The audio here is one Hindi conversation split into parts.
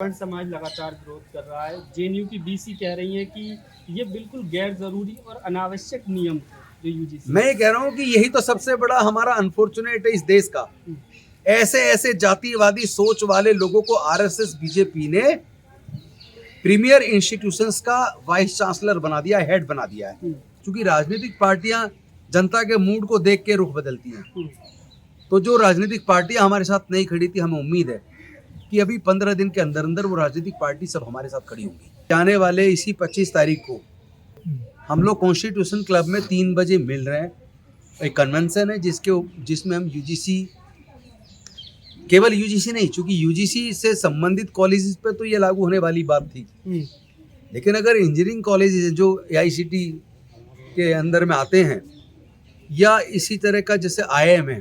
ब्राह्मण समाज लगातार विरोध कर रहा है। जेएनयू की बीसी कह रही है कि ये बिल्कुल गैर जरूरी और अनावश्यक नियम थे जो यूजीसी। मैं ये कह रहा हूँ कि यही तो सबसे बड़ा हमारा अनफॉर्चुनेट है इस देश का। ऐसे ऐसे जातिवादी सोच वाले लोगों को आरएसएस बीजेपी ने प्रीमियर इंस्टीट्यूशंस का वाइस चांसलर बना दिया, हेड बना दिया है। क्योंकि राजनीतिक पार्टियां जनता के मूड को देख के रुख बदलती हैं। तो जो राजनीतिक पार्टियां हमारे साथ नहीं खड़ी थी, हमें उम्मीद है कि अभी 15 दिन के अंदर अंदर वो राजनीतिक पार्टी सब हमारे साथ खड़ी होंगी। आने वाले इसी 25 तारीख को हम लोग कॉन्स्टिट्यूशन क्लब में 3 बजे मिल रहे हैं। एक कन्वेंशन है जिसमें हम यूजीसी, केवल यूजीसी नहीं, चूंकि यूजीसी से संबंधित कॉलेजेस पे तो ये लागू होने वाली बात थी, लेकिन अगर इंजीनियरिंग कॉलेजेस जो एआईसीटी के अंदर में आते हैं या इसी तरह का जैसे आईआईएम है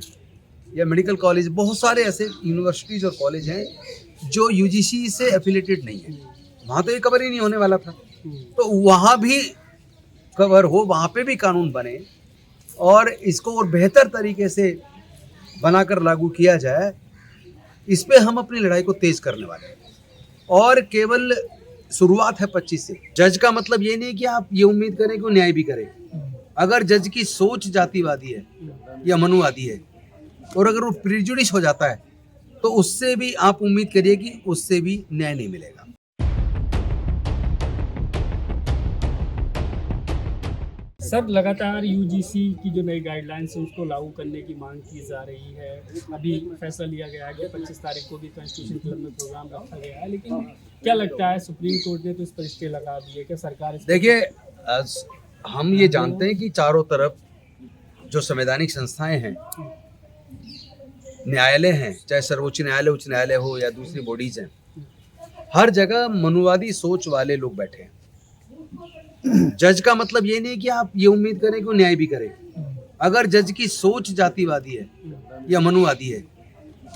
या मेडिकल कॉलेज, बहुत सारे ऐसे यूनिवर्सिटीज और कॉलेज हैं जो यूजीसी से एफिलेटेड नहीं है, वहाँ तो ये कवर ही नहीं होने वाला था। तो वहाँ भी कवर हो, वहाँ पे भी कानून बने और इसको और बेहतर तरीके से बनाकर लागू किया जाए। इस पे हम अपनी लड़ाई को तेज करने वाले हैं और केवल शुरुआत है 25 से। जज का मतलब ये नहीं कि आप ये उम्मीद करें कि वो न्याय भी करे। अगर जज की सोच जातिवादी है या मनुवादी है और अगर वो प्रिजुडिस हो जाता है तो उससे भी आप उम्मीद करिए कि उससे भी न्याय नहीं मिलेगा। सर, लगातार यूजीसी की जो नई गाइडलाइंस है उसको लागू करने की मांग की जा रही है। अभी फैसला लिया गया है कि 25 तारीख को भी कॉन्स्टिट्यूशन क्लब में प्रोग्राम रखा गया है, लेकिन क्या लगता है सुप्रीम कोर्ट ने तो इस पर स्टे लगा दी है, क्या सरकार? देखिए, हम ये जानते हैं कि चारों तरफ जो संवैधानिक संस्थाएं हैं, न्यायालय हैं, चाहे सर्वोच्च न्यायालय, उच्च न्यायालय हो या दूसरी बॉडीज हैं, हर जगह मनुवादी सोच वाले लोग बैठे हैं। जज का मतलब ये नहीं कि आप ये उम्मीद करें कि वो न्याय भी करे। अगर जज की सोच जातिवादी है या मनुवादी है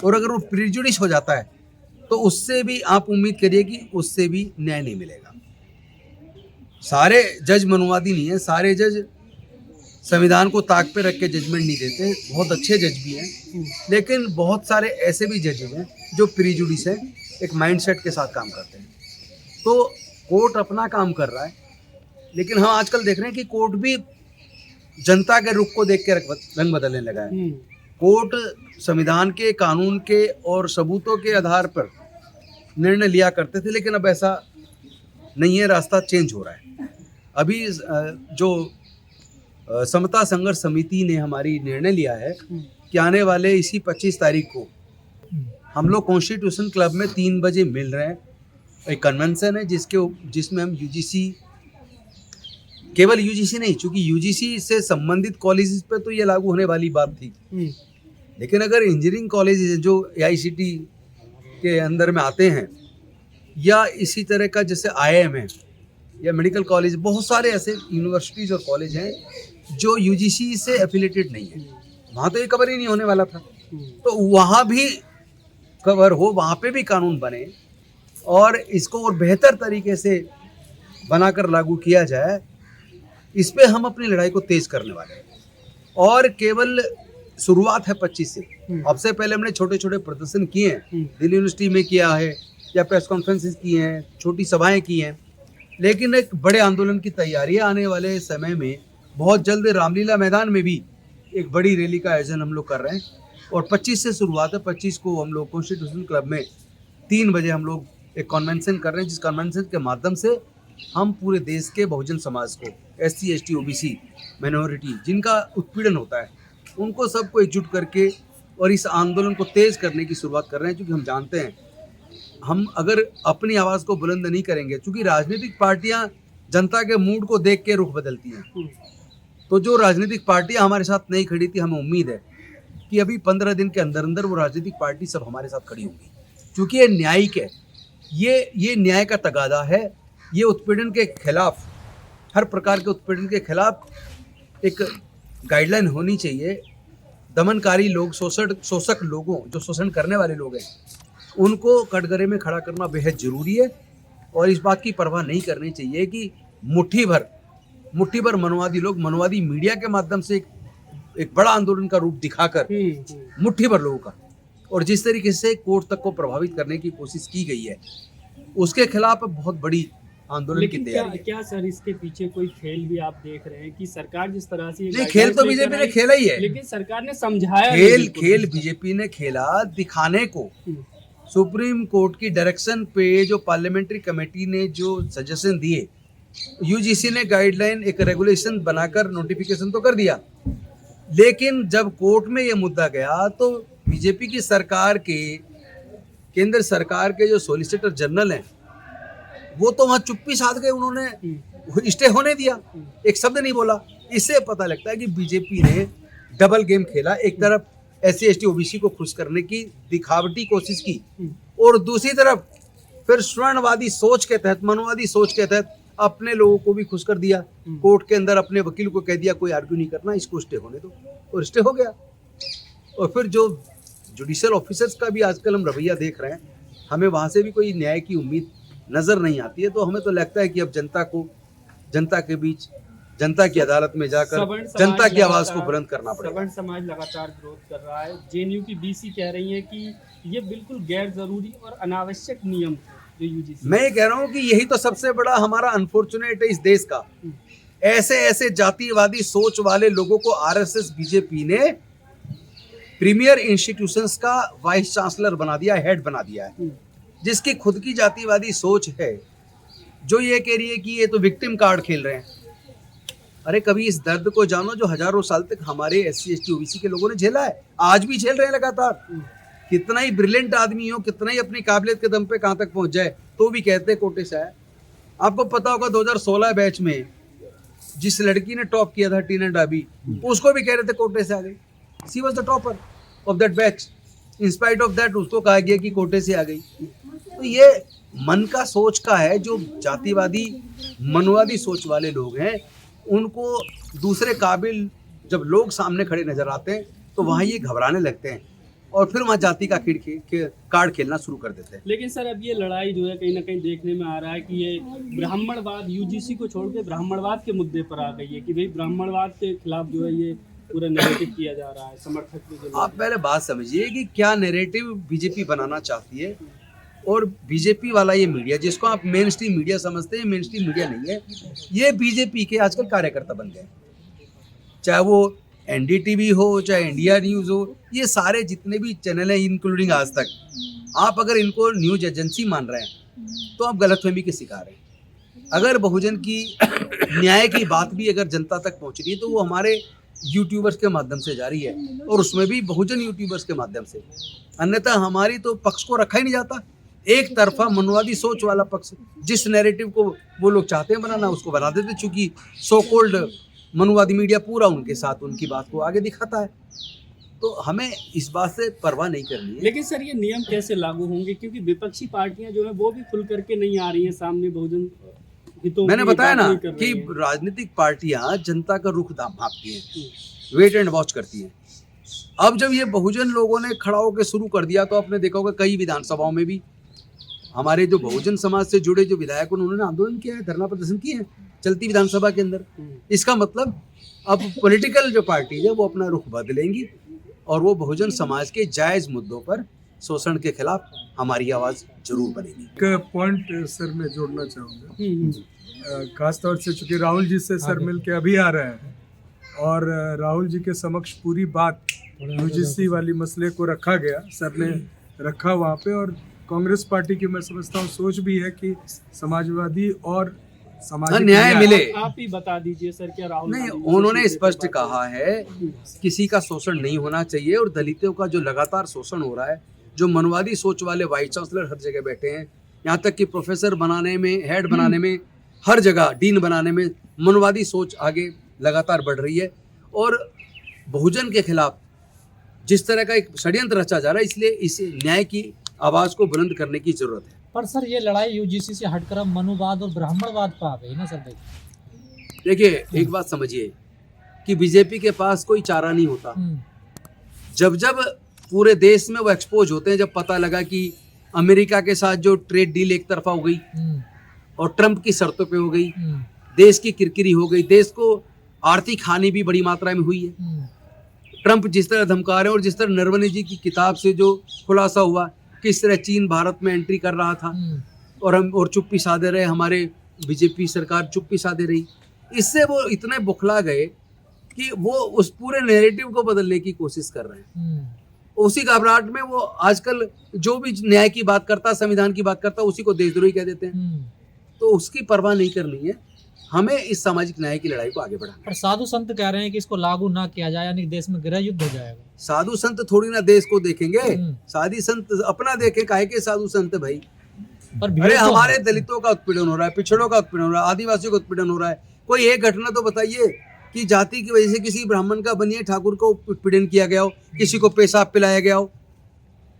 और अगर वो प्रिजुडिस हो जाता है तो उससे भी आप उम्मीद करिए कि उससे भी न्याय नहीं मिलेगा। सारे जज मनुवादी नहीं है, सारे जज संविधान को ताक पे रख के जजमेंट नहीं देते, बहुत अच्छे जज भी हैं, लेकिन बहुत सारे ऐसे भी जज हैं जो प्रिजुडिस है, एक माइंडसेट के साथ काम करते हैं। तो कोर्ट अपना काम कर रहा है, लेकिन हम आजकल देख रहे हैं कि कोर्ट भी जनता के रुख को देख के रंग बदलने लगा है। कोर्ट संविधान के, कानून के और सबूतों के आधार पर निर्णय लिया करते थे, लेकिन अब ऐसा नहीं है, रास्ता चेंज हो रहा है। अभी जो समता संघर्ष समिति ने हमारी निर्णय लिया है कि आने वाले इसी 25 तारीख को हम लोग कॉन्स्टिट्यूशन क्लब में 3 बजे मिल रहे हैं। एक कन्वेंशन है जिसमें हम यूजीसी, केवल यूजीसी नहीं, चूंकि यूजीसी से संबंधित कॉलेजेस पे तो ये लागू होने वाली बात थी, लेकिन अगर इंजीनियरिंग कॉलेजेस जो एआईसीटी के अंदर में आते हैं या इसी तरह का जैसे आईआईएम है या मेडिकल कॉलेज, बहुत सारे ऐसे यूनिवर्सिटीज और कॉलेज हैं जो यूजीसी से एफिलेटेड नहीं है, वहाँ तो ये कवर ही नहीं होने वाला था। तो वहाँ भी कवर हो, वहाँ पे भी कानून बने और इसको और बेहतर तरीके से बनाकर लागू किया जाए। इस पे हम अपनी लड़ाई को तेज करने वाले हैं और केवल शुरुआत है 25 से। अब से पहले हमने छोटे छोटे प्रदर्शन किए हैं, दिल्ली यूनिवर्सिटी में किया है या प्रेस कॉन्फ्रेंसेस की हैं, छोटी सभाएं की हैं, लेकिन एक बड़े आंदोलन की तैयारी है। आने वाले समय में बहुत जल्द रामलीला मैदान में भी एक बड़ी रैली का आयोजन हम लोग कर रहे हैं और 25 से शुरुआत है। 25 को हम लोग कॉन्स्टिट्यूशन क्लब में 3 बजे हम लोग एक कन्वेंशन कर रहे हैं, जिस कन्वेंशन के माध्यम से हम पूरे देश के बहुजन समाज को, SC ST OBC माइनॉरिटी जिनका उत्पीड़न होता है, उनको सबको एकजुट करके और इस आंदोलन को तेज करने की शुरुआत कर रहे हैं। क्योंकि हम जानते हैं, हम अगर अपनी आवाज़ को बुलंद नहीं करेंगे, क्योंकि राजनीतिक पार्टियां जनता के मूड को देख के रुख बदलती हैं, तो जो राजनीतिक पार्टियां हमारे साथ नहीं खड़ी थी, हमें उम्मीद है कि अभी 15 दिन के अंदर अंदर वो राजनीतिक पार्टी सब हमारे साथ खड़ी होंगी। क्योंकि ये न्यायिक है, ये न्याय का तगादा है। ये उत्पीड़न के खिलाफ, हर प्रकार के उत्पीड़न के खिलाफ एक गाइडलाइन होनी चाहिए। दमनकारी लोग, शोषक लोगों, जो शोषण करने वाले लोग हैं, उनको कटघरे में खड़ा करना बेहद जरूरी है और इस बात की परवाह नहीं करनी चाहिए कि मुट्ठी भर मनुवादी लोग, मनुवादी मीडिया के माध्यम से एक बड़ा आंदोलन का रूप दिखाकर मुट्ठी भर लोगों का, और जिस तरीके से कोर्ट तक को प्रभावित करने की कोशिश की गई है, उसके खिलाफ अब बहुत बड़ी आंदोलन की लेकिन क्या तैयारी है। क्या सर इसके पीछे कोई खेल भी आप देख रहे हैं कि सरकार जिस तरह से ये नहीं, खेल तो guidelines लेकर बीजेपी ने आई, खेला ही है। लेकिन सरकार ने समझाया नहीं खेल बिल्कुल खेल भी। बीजेपी ने खेला दिखाने को। हम्म, सुप्रीम कोर्ट की डायरेक्शन पे जो पार्लियामेंट्री कमेटी ने जो सजेशन दिए, यूजीसी ने गाइडलाइन एक रेगुलेशन बनाकर नोटिफिकेशन तो कर दिया, लेकिन जब कोर्ट में ये मुद्दा गया तो बीजेपी की सरकार के, केंद्र सरकार के जो सॉलिसिटर जनरल हैं, वो तो वहाँ चुप्पी साध गए। उन्होंने स्टे होने दिया, एक शब्द नहीं बोला। इससे पता लगता है कि बीजेपी ने डबल गेम खेला। एक तरफ SC ST OBC को खुश करने की दिखावटी कोशिश की, और दूसरी तरफ फिर स्वर्णवादी सोच के तहत, मनुवादी सोच के तहत अपने लोगों को भी खुश कर दिया। कोर्ट के अंदर अपने वकील को कह दिया कोई आर्ग्यू नहीं करना, इसको स्टे होने दो, और स्टे हो गया। और फिर जो जुडिशियल ऑफिसर्स का भी आजकल हम रवैया देख रहे हैं, हमें वहाँ से भी कोई न्याय की उम्मीद नज़र नहीं आती है। तो हमें तो लगता है कि अब जनता के बीच, जनता की अदालत में जाकर सवर्ण समाज जनता की आवाज़ को लगातार- बुलंद करना पड़ेगा। सवर्ण समाज लगातार विरोध कर रहा है। JNU की BC कह रही है कि ये बिल्कुल गैर जरूरी और अनावश्यक नियम है जो UGC। मैं ये कह रहा हूँ कि यही तो सबसे बड़ा हमारा अनफॉर्चुनेट है इस देश का। ऐसे ऐसे जातिवादी सोच वाले लोगों को RSS BJP ने प्रीमियर इंस्टीट्यूशंस का वाइस चांसलर बना दिया, हेड बना दिया है, जिसकी खुद की जातिवादी सोच है, जो ये कह रही है कि ये तो विक्टिम कार्ड खेल रहे हैं। अरे कभी इस दर्द को जानो जो हजारों साल तक हमारे SC ST OBC के लोगों ने झेला है, आज भी झेल रहे हैं लगातार। कितना ही ब्रिलियंट आदमी हो, कितना ही अपनी काबिलियत के दम पे कहाँ तक पहुंच जाए, तो भी कहते हैं कोटे से आया। आपको पता होगा 2016 बैच में जिस लड़की ने टॉप किया था, टीना डाबी, उसको भी कह रहे थे कोटे से आ गई। She was the topper of that batch. In spite of that उसको कहा गया कि कोटे से आ गई। तो ये मन का सोच का है। जो जातिवादी मनवादी सोच वाले लोग हैं, उनको दूसरे काबिल जब लोग सामने खड़े नजर आते हैं तो वहाँ ये घबराने लगते हैं, और फिर वहाँ जाति का कार्ड खेलना शुरू कर देते हैं। लेकिन सर अब ये लड़ाई जो है कहीं ना कहीं देखने में आ रहा है कि ये ब्राह्मणवाद, UGC को छोड़ के ब्राह्मणवाद के मुद्दे पर आ गई है कि भाई ब्राह्मणवाद के खिलाफ जो है ये पूरा नैरेटिव किया जा रहा है। समर्थक भी जो आप पहले बात समझिए कि क्या नैरेटिव बीजेपी बनाना चाहती है, और बीजेपी वाला ये मीडिया जिसको आप मेन स्ट्रीम मीडिया समझते हैं, मेन स्ट्रीम मीडिया नहीं है। ये बीजेपी के आजकल कार्यकर्ता बन गए, चाहे वो NDTV हो, चाहे इंडिया न्यूज़ हो, ये सारे जितने भी चैनल हैं इंक्लूडिंग आज तक, आप अगर इनको न्यूज एजेंसी मान रहे हैं तो आप गलतफहमी के शिकार हैं। अगर बहुजन की न्याय की बात भी अगर जनता तक पहुंच रही है तो वो हमारे यूट्यूबर्स के माध्यम से जा रही है, और उसमें भी बहुजन यूट्यूबर्स के माध्यम से। अन्यथा हमारी तो पक्ष को रखा ही नहीं जाता। एक तरफा मनवादी सोच वाला पक्ष, जिस नैरेटिव को वो लोग चाहते हैं बनाना, उसको बना देते, चूंकि सो कोल्ड मनुवादी मीडिया पूरा उनके साथ उनकी बात को आगे दिखाता है। तो हमें इस बात से परवाह नहीं करनी है। लेकिन सर ये नियम कैसे लागू होंगे, क्योंकि विपक्षी पार्टियां जो है वो भी खुल करके नहीं आ रही हैं सामने बहुजन हितों मैंने की बताया बात ना नहीं कर कि रही हैं। राजनीतिक पार्टियां जनता का रुख भांपती हैं, वेट एंड वॉच करती हैं। अब जब ये बहुजन लोगों ने खड़ा होकर शुरू कर दिया तो आपने देखा होगा कई विधानसभाओं में भी हमारे जो बहुजन समाज से जुड़े जो विधायक उन्होंने आंदोलन किया है, धरना प्रदर्शन किए हैं चलती विधानसभा के अंदर। इसका मतलब अब पॉलिटिकल जो पार्टी है वो अपना रुख बदलेंगी, और वो बहुजन समाज के जायज मुद्दों पर, शोषण के खिलाफ हमारी आवाज़ जरूर बनेगी। एक पॉइंट सर मैं जोड़ना चाहूँगा, खास तौर से चूंकि राहुल जी से सर मिल के अभी आ रहे हैं, और राहुल जी के समक्ष पूरी बात UGC वाली मसले को रखा गया, सर ने रखा वहाँ पे। और कांग्रेस पार्टी की मैं समझता हूँ सोच भी है कि समाजवादी और सामाजिक न्याय मिले। आप ही बता दीजिए सर, क्या राहुल नहीं, गांधी उन्होंने UGC स्पष्ट पे बात कहा है किसी का शोषण नहीं होना चाहिए, और दलितों का जो लगातार शोषण हो रहा है, जो मनवादी सोच वाले वाइस चांसलर हर जगह बैठे हैं, यहाँ तक कि प्रोफेसर बनाने में, हेड बनाने में, हर जगह डीन बनाने में मनवादी सोच आगे लगातार बढ़ रही है, और बहुजन के खिलाफ जिस तरह का एक षड्यंत्र रचा जा रहा है, इसलिए इस न्याय की आवाज़ को बुलंद करने की जरूरत है। पर सर ये लड़ाई UGC से हटकर अब मनुवाद और ब्राह्मणवाद पर आ गई ना सर। देखिए एक बात समझिए कि बीजेपी के पास कोई चारा नहीं होता। जब जब पूरे देश में वो एक्सपोज होते हैं, जब पता लगा कि अमेरिका के साथ जो ट्रेड डील एक तरफा हो गई और ट्रंप की शर्तों पे हो गई, देश की किरकिरी हो गई, देश को आर्थिक हानि भी बड़ी मात्रा में हुई है। ट्रंप जिस तरह धमका रहे हैं, और जिस तरह नरवणे जी की किताब से जो खुलासा हुआ किस तरह चीन भारत में एंट्री कर रहा था, और चुप्पी साधे रहे, हमारे बीजेपी सरकार चुप्पी साधे रही। इससे वो इतने बुखला गए कि वो उस पूरे नैरेटिव को बदलने की कोशिश कर रहे हैं। उसी घबराहट में वो आजकल जो भी न्याय की बात करता, संविधान की बात करता, उसी को देशद्रोही कह देते हैं। तो उसकी परवाह नहीं करनी है, हमें इस सामाजिक न्याय की लड़ाई को आगे बढ़ाना। पर साधु संत कह रहे हैं कि इसको लागू ना किया जाए, यानी देश में गृह युद्ध हो जाएगा। साधु संत थोड़ी ना देश को देखेंगे, साधु संत अपना देखे, काहे के साधु संत भाई। पर अरे हमारे दलितों का उत्पीड़न हो रहा है, पिछड़ों का उत्पीड़न हो रहा है, आदिवासियों का उत्पीड़न हो रहा है। कोई एक घटना तो बताइए कि जाति की वजह से किसी ब्राह्मण का बनिए ठाकुर को उत्पीड़न किया गया हो, किसी को पेशाब पिलाया गया हो,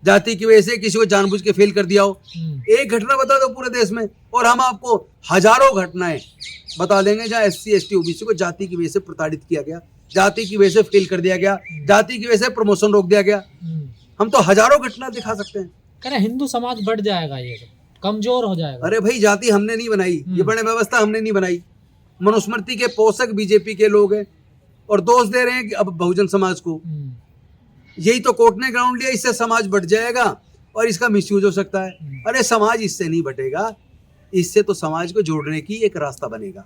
जाति की वजह से किसी को जानबूझ के फेल कर दिया हो। एक घटना बता दो पूरे देश में, और हम आपको हजारों घटनाएं बता देंगे जहाँ SC ST OBC को जाति की वजह से प्रताड़ित किया गया, जाति की वजह से फेल कर दिया गया, जाति की वजह से प्रमोशन रोक दिया गया। हम तो हजारों घटना दिखा सकते हैं। कह रहे हिंदू समाज बढ़ जाएगा, ये कमजोर हो जाएगा। अरे भाई जाति हमने नहीं बनाई, ये बड़े व्यवस्था हमने नहीं बनाई। मनुस्मृति के पोषक बीजेपी के लोग हैं और दोष दे रहे हैं कि अब बहुजन समाज को। यही तो कोर्ट ने ग्राउंड लिया, इससे समाज बढ़ जाएगा और इसका मिसयूज हो सकता है। अरे समाज इससे नहीं बढ़ेगा, इससे तो समाज को जोड़ने की एक रास्ता बनेगा।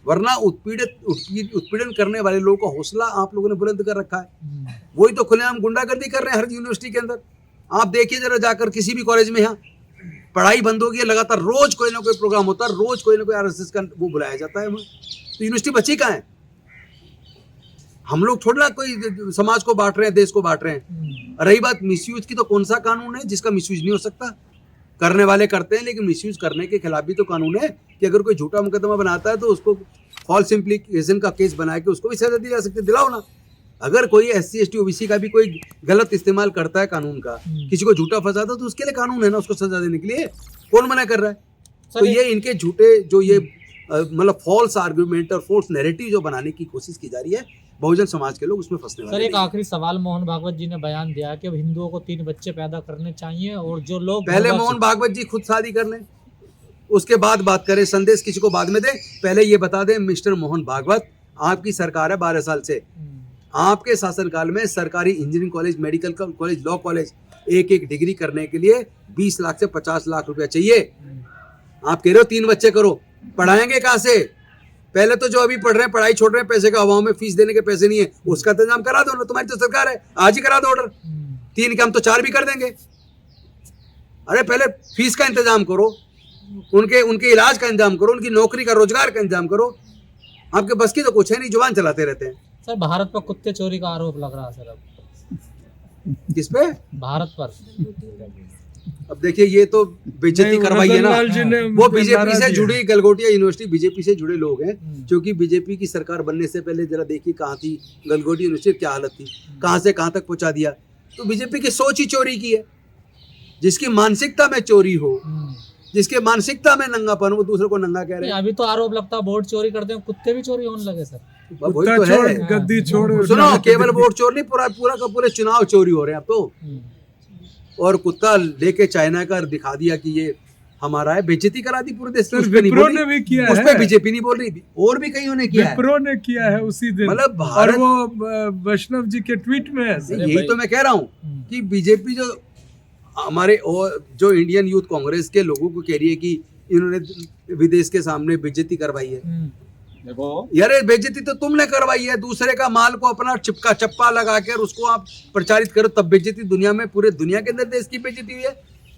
वरना उत्पीड़न करने वाले लोगों का हौसला आप लोगों ने बुलंद कर रखा है। वही तो खुलेआम गुंडागर्दी कर रहे हैं हर यूनिवर्सिटी के अंदर। आप देखिए जरा जाकर किसी भी कॉलेज में, यहाँ पढ़ाई बंद होगी, लगातार रोज कोई ना कोई प्रोग्राम होता है, रोज कोई ना कोई RSS का वो बुलाया जाता है। तो यूनिवर्सिटी बची कहाँ है? हम लोग थोड़ा कोई समाज को बांट रहे हैं, देश को बांट रहे हैं। रही बात मिसयूज की, तो कौन सा कानून है जिसका मिसयूज नहीं हो सकता? करने वाले करते हैं, लेकिन मिसयूज करने के खिलाफ भी तो कानून है कि अगर कोई झूठा मुकदमा बनाता है तो उसको फॉल्स इम्प्लीकेशन का केस बना के उसको भी सजा दी जा सकती है। दिलाओ ना। अगर कोई SC ST OBC का भी कोई गलत इस्तेमाल करता है कानून का, किसी को झूठा फंसाता है, तो उसके लिए कानून है ना, उसको सजा देने के लिए। कौन मना कर रहा है? तो ये इनके झूठे जो ये मतलब फॉल्स आर्गुमेंट और फॉल्स नैरेटिव जो बनाने की कोशिश की जा रही है, बहुजन समाज के लोग उसमें फंसने वाले। सर एक आखिरी सवाल, मोहन भागवत जी ने बयान दिया कि अब हिंदुओं को 3 बच्चे पैदा करने चाहिए, और जो लोग पहले मोहन भागवत जी खुद शादी कर लें, उसके बाद बात करें। संदेश किसी को बाद में दे, पहले ये बता दें मिस्टर मोहन भागवत, आपकी सरकार है 12 साल से, आपके शासनकाल में सरकारी engineering college, medical college, law college, एक एक डिग्री करने के लिए 20 लाख से 50 लाख रुपया चाहिए। आप कह रहे हो 3 बच्चे करो, पढ़ाएंगे कहाँ से? पहले तो जो अभी पढ़ रहे हैं, पढ़ाई छोड़ रहे हैं, पैसे का अभाव में फीस देने के पैसे नहीं है, उसका इंतजाम करा दो ना। तुम्हारी तो सरकार है, आज ही करा दो ऑर्डर। 3 का हम तो 4 भी कर देंगे। अरे पहले फीस का इंतजाम करो, उनके इलाज का इंतजाम करो, उनकी नौकरी का, रोजगार का इंतजाम करो। आपके बस की तो कुछ है नहीं, जुबान चलाते रहते हैं। सर भारत पर कुत्ते चोरी का आरोप लग रहा है सर अब। किस पे? भारत पर। अब देखिए ये तो बेइज्जती करवाई है ना। वो बीजेपी से जुड़ी, गलगोटिया यूनिवर्सिटी बीजेपी से जुड़े लोग हैं, क्योंकि बीजेपी की सरकार बनने से पहले जरा देखिए कहाँ थी गलगोटिया यूनिवर्सिटी, क्या हालत थी, कहाँ से कहाँ तक पहुँचा दिया। तो बीजेपी की सोच ही चोरी की है। जिसकी मानसिकता में चोरी हो, जिसके मानसिकता में नंगापन, वो दूसरे को नंगा कह रहे हैं। अभी तो आरोप लगता है वोट चोरी करते हैं, कुत्ते भी चोरी होने लगे सर। वही तो है, गद्दी छोड़। सुनो, केवल वोट चोर नहीं, पूरा का पूरे चुनाव चोरी हो रहे हैं अब तो। और कुत्ता लेके चाइना का दिखा दिया कि ये हमारा है, बेइज्जती करा दी पूरे देश की। विप्रो ने भी किया है, उस पे बीजेपी नहीं बोल रही, और भी कईयों ने किया है। विप्रो ने किया है उसी दिन, मतलब और वो वैष्णव जी के ट्वीट में है। यही तो मैं कह रहा हूँ कि बीजेपी जो हमारे जो इंडियन यूथ कांग्रेस के लोगों को कह रही है कि इन्होंने विदेश के सामने बेइज्जती करवाई है। देखो यार बेइज्जती तो तुमने करवाई है, दूसरे का माल को अपना चिपका चप्पा लगा कर उसको आप प्रचारित करो, तब बेइज्जती दुनिया में, पूरे दुनिया के अंदर देश की बेइज्जती हुई है।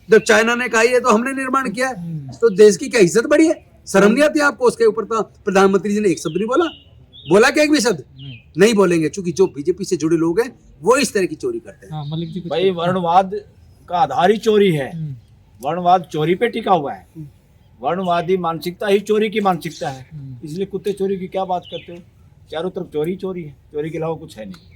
जब चाइना ने कही है तो हमने निर्माण किया है, तो देश की क्या इज्जत बढ़ी है? शर्म नहीं आती आपको? उसके ऊपर तो प्रधानमंत्री जी ने एक शब्द नहीं बोला क्या? एक भी शब्द नहीं बोलेंगे, क्योंकि जो बीजेपी से जुड़े लोग हैं वो इस तरह की चोरी करते हैं। मलिक जी भाई वर्णवाद का आधार ही चोरी है। वर्णवाद चोरी पे टिका हुआ है। वर्णवादी मानसिकता ही चोरी की मानसिकता है। इसलिए कुत्ते चोरी की क्या बात करते हो? चारों तरफ चोरी चोरी है, चोरी के अलावा कुछ है नहीं।